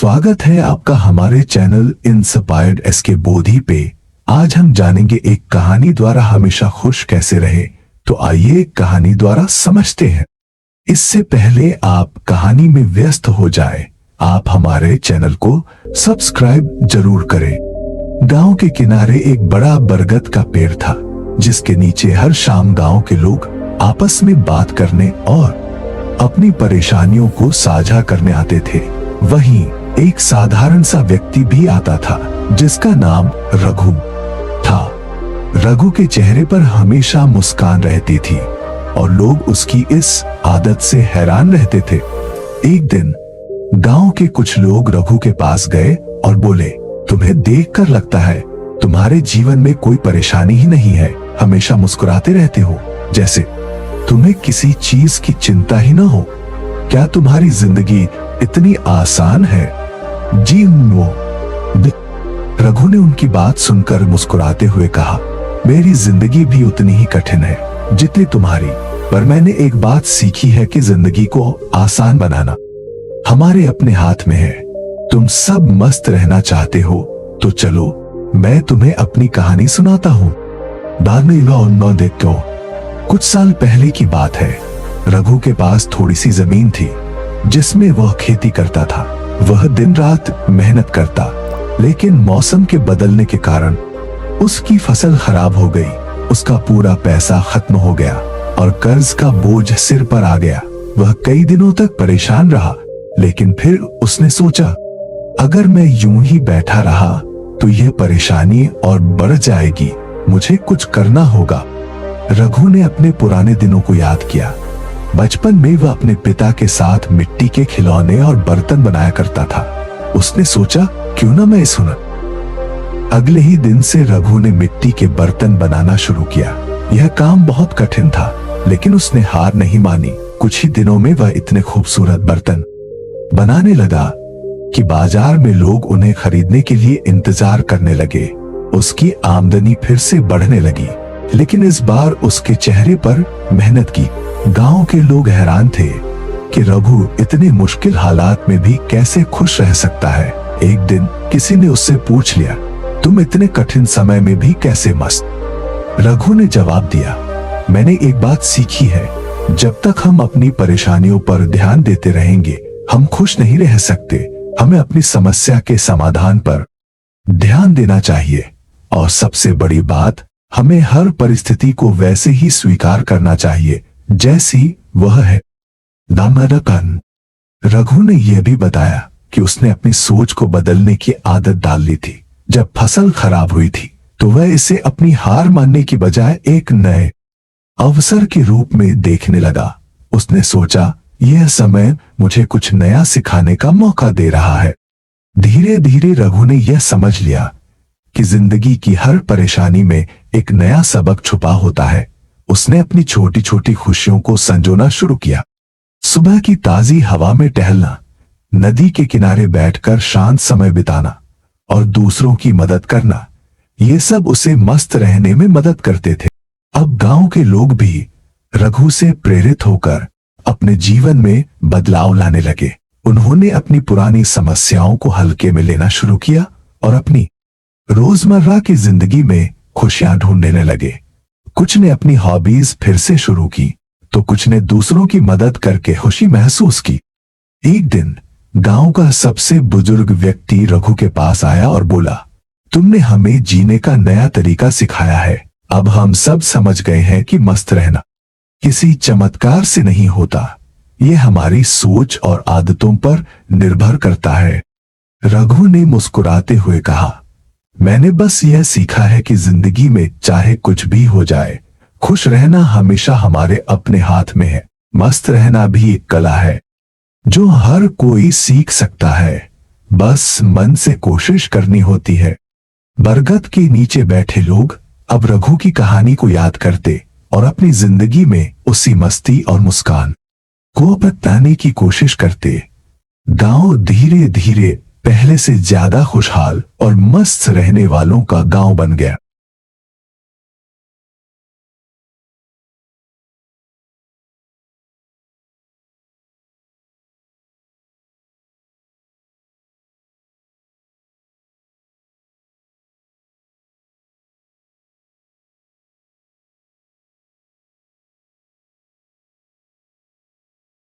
स्वागत है आपका हमारे चैनल इंस्पायर्ड एसके बोधी पे। आज हम जानेंगे एक कहानी द्वारा हमेशा खुश कैसे रहे। तो आइए कहानी द्वारा समझते हैं। इससे पहले आप कहानी में व्यस्त हो जाए, आप हमारे चैनल को सब्सक्राइब जरूर करें। गांव के किनारे एक बड़ा बरगद का पेड़ था, जिसके नीचे हर शाम गांव के लोग आपस में बात करने और अपनी परेशानियों को साझा करने आते थे। वहीं एक साधारण सा व्यक्ति भी आता था, जिसका नाम रघु था। रघु के चेहरे पर हमेशा मुस्कान रहती थी और लोग उसकी इस आदत से हैरान रहते थे। एक दिन गांव के कुछ लोग रघु के पास गए और बोले, तुम्हें देखकर लगता है तुम्हारे जीवन में कोई परेशानी ही नहीं है, हमेशा मुस्कुराते रहते हो, जैसे तुम्हें किसी चीज की चिंता ही ना हो। क्या तुम्हारी जिंदगी इतनी आसान है? जी वो। रघु ने उनकी बात सुनकर मुस्कुराते हुए कहा, मेरी जिंदगी भी उतनी ही कठिन है जितनी तुम्हारी, पर मैंने एक बात सीखी है कि जिंदगी को आसान बनाना हमारे अपने हाथ में है। तुम सब मस्त रहना चाहते हो तो चलो मैं तुम्हें अपनी कहानी सुनाता हूँ। देखो, कुछ साल पहले की बात है। रघु के पास थोड़ी सी जमीन थी, जिसमें वह खेती करता था। वह दिन रात मेहनत करता, लेकिन मौसम के बदलने के कारण उसकी फसल खराब हो गई। उसका पूरा पैसा खत्म हो गया और कर्ज का बोझ सिर पर आ गया। वह कई दिनों तक परेशान रहा, लेकिन फिर उसने सोचा, अगर मैं यूं ही बैठा रहा तो यह परेशानी और बढ़ जाएगी, मुझे कुछ करना होगा। रघु ने अपने पुराने दिनों को याद किया। बचपन में वह अपने पिता के साथ मिट्टी के खिलौने और बर्तन बनाया करता था। उसने सोचा, क्यों ना मैं इस हुनर। अगले ही दिन से रघु ने मिट्टी के बर्तन बनाना शुरू किया। यह काम बहुत कठिन था, लेकिन उसने हार नहीं मानी। कुछ ही दिनों में वह इतने खूबसूरत बर्तन बनाने लगा कि बाजार में लोग उन्हें खरीदने के लिए इंतजार करने लगे। उसकी आमदनी फिर से बढ़ने लगी, लेकिन इस बार उसके चेहरे पर मेहनत की। गांव के लोग हैरान थे कि रघु इतने मुश्किल हालात में भी कैसे खुश रह सकता है। एक दिन किसी ने उससे पूछ लिया, तुम इतने कठिन समय में भी कैसे मस्त? रघु ने जवाब दिया, मैंने एक बात सीखी है, जब तक हम अपनी परेशानियों पर ध्यान देते रहेंगे, हम खुश नहीं रह सकते। हमें अपनी समस्या के समाधान पर ध्यान देना चाहिए, और सबसे बड़ी बात, हमें हर परिस्थिति को वैसे ही स्वीकार करना चाहिए जैसी वह है। रघु ने यह भी बताया कि उसने अपनी सोच को बदलने की आदत डाल ली थी। जब फसल खराब हुई थी तो वह इसे अपनी हार मानने की बजाय एक नए अवसर के रूप में देखने लगा। उसने सोचा, यह समय मुझे कुछ नया सिखाने का मौका दे रहा है। धीरे धीरे रघु ने यह समझ लिया कि जिंदगी की हर परेशानी में एक नया सबक छुपा होता है। उसने अपनी छोटी छोटी खुशियों को संजोना शुरू किया। सुबह की ताजी हवा में टहलना, नदी के किनारे बैठकर शांत समय बिताना और दूसरों की मदद करना, ये सब उसे मस्त रहने में मदद करते थे। अब गांव के लोग भी रघु से प्रेरित होकर अपने जीवन में बदलाव लाने लगे। उन्होंने अपनी पुरानी समस्याओं को हल्के में लेना शुरू किया और अपनी रोजमर्रा की जिंदगी में खुशियां ढूंढने लगे। कुछ ने अपनी हॉबीज फिर से शुरू की, तो कुछ ने दूसरों की मदद करके खुशी महसूस की। एक दिन गांव का सबसे बुजुर्ग व्यक्ति रघु के पास आया और बोला, तुमने हमें जीने का नया तरीका सिखाया है। अब हम सब समझ गए हैं कि मस्त रहना किसी चमत्कार से नहीं होता, यह हमारी सोच और आदतों पर निर्भर करता है। रघु ने मुस्कुराते हुए कहा, मैंने बस यह सीखा है कि जिंदगी में चाहे कुछ भी हो जाए, खुश रहना हमेशा हमारे अपने हाथ में है। मस्त रहना भी एक कला है जो हर कोई सीख सकता है, बस मन से कोशिश करनी होती है। बरगद के नीचे बैठे लोग अब रघु की कहानी को याद करते और अपनी जिंदगी में उसी मस्ती और मुस्कान को अपनाने की कोशिश करते। गांव धीरे धीरे पहले से ज्यादा खुशहाल और मस्त रहने वालों का गांव बन गया।